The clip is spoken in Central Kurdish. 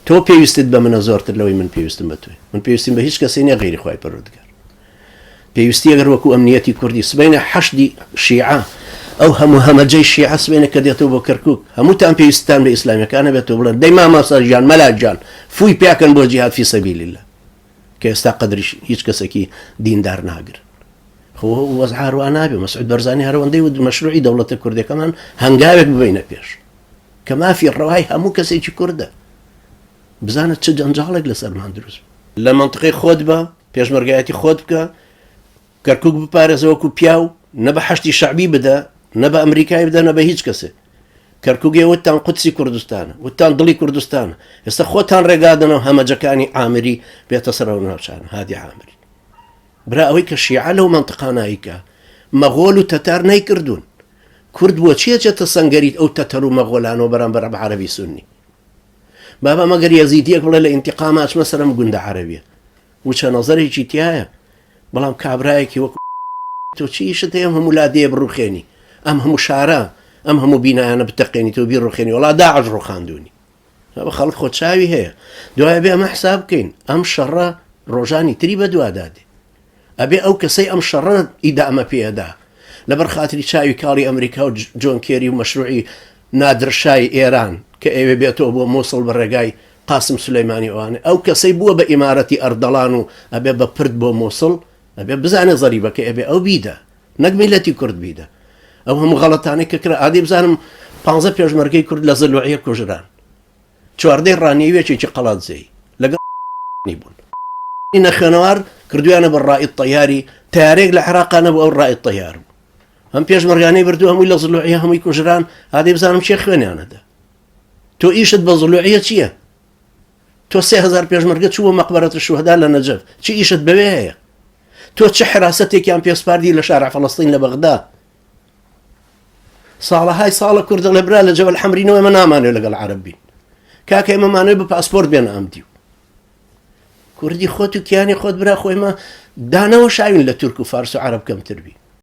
تۆ پێویستت بە منە زۆرتر لەوەی من پێویستم بە توێ من پێویستیم بە هیچ کەسێ نییە غیری خوای پەروەردگار پێویستی ئەگەر وەکو ئەمنیەتی کوردی سبەینە حەشدی شیعە ئەو هەموو هەمەجەی شیعە سبەینە کە دێتەوە بۆ کەرکووک هەمووتان پێویستتان بە ئیسلامیەکانە بێتەوە بڵێن دەی مامۆستا گیان مەلا گیان فووی پیاکەن بۆ جیهاد فی سەبیل الله کە ئێستا قەدری هیچ کەسێکی دیندار ناگرن خۆ وەزع هەروە نابێ مەسعود بەرزانی هەروەندەی ود مەشروعی دەوڵەتە کوردەکەمان هەنگاوێک ببینە پێش کە مافی ڕەوای هەموو کەسێکی کووردە بزانت چه جەنجاڵێک لەسەرمان دروست لە منطقەی خۆت بە پێشمەرگایەتی خۆت بکە کەرکووک بپارێزەوەکو پیاو نە بە حەشتی شەعبی بدە نە بە ئەمریکای بدە نە بە هیچ کەسێ کەرکووگێ وتان قودسی کوردستانە وتان دڵی کوردستانە ئێستا خۆتان ڕێگادنەوە هەمەجەکانی ئامری بێتە سەرەوە ناوچانە هادی عامری برا ئەوەی کە شیعە لەو منطقاناییکە مەغۆل و تەتار نەیکردوون کورد بۆ چێچێتە سەنگەریت ئەو تەتەر و مەغۆلانەوە بەرامبەر بە عەرەبی سونی بابا مەگەر یەزیدیەک بڵێ لە ئینتیقام ئاچمە سەرم گوندە عەرەبیە وچە نەزەرێکی تایە بەڵام کابرایەکی وەکو تۆ چی ئیشت هەیە هەموو لادەیە بڕوخێنی ئەم هەموو شارە ئەم هەموو بینایانە بتەقێنی تۆ بیڕوخێنی وڵا داعش ڕوخاندوونی بە خەڵک خۆچاوی هەیە دوایە بێ ئەمە حساب بکەین ئەم شەڕە ڕۆژانی تری بە دووادادێ ئەبێ ئەو کەسەی ئەم شەڕە ئیدامە پێدا لەبەر خاتری چاوی کاڵی ئەمریکا و جۆن کێری و مەشروعی نادرشای ئێران کە ئێوێ بێتەوە بۆ مۆسڵ بە ڕێگای قاسم سولەیمانی ئەوانە ئەو کەسەی بووە بە ئیمارەتی ئەردەڵان و ئەبێ بە پرد بۆ مۆسڵ ئەبێ بزانێ زەریبەکە ئەبێ ئەو بیدە نەک میلەتی کورد بیدە ئەو هەموو غەڵەتانەی کە کرا ئادی بزانم 15 پێشمەرگەی کورد لە زەلوعیە کوژران چواردەی ڕانیوێکێکی قەڵات زەی لەگەڵ بوون نەخێنەوار کردویانە بە ڕائید تەیاری تیارێک لە عێراقانە بۆ ئەو ڕائید تەیار بوو ئەم پێشمەرگانەی بردو هەمووی لە زەلوعیە هەمووی کوژران ئادی بزانم چێ خوێنیانەدا تۆ ئیشت بە زەلوعیە چییە تۆ 3000 پێشمەرگە چووە مەقبەرەتە شوهەدا لە نەجەف چی ئیشت بەوێ هەیە تۆ چه حراستێکیان پێسپاردی لە شارع فەڵەستین لە بەغدا ساڵەهای ساڵە کوردە لە برا لە جەبەل حەمرینەوە ئێمە نامانوێت لەگەڵ عەرەب بین کاکە ئێمەمانوێت بە پاسپۆرت بێنە ئەمدی و کوردی خۆت و کیانی خۆت برا خۆی مە دانەوە شاوین لە تورک و فارس و عەرەب کەمتر بی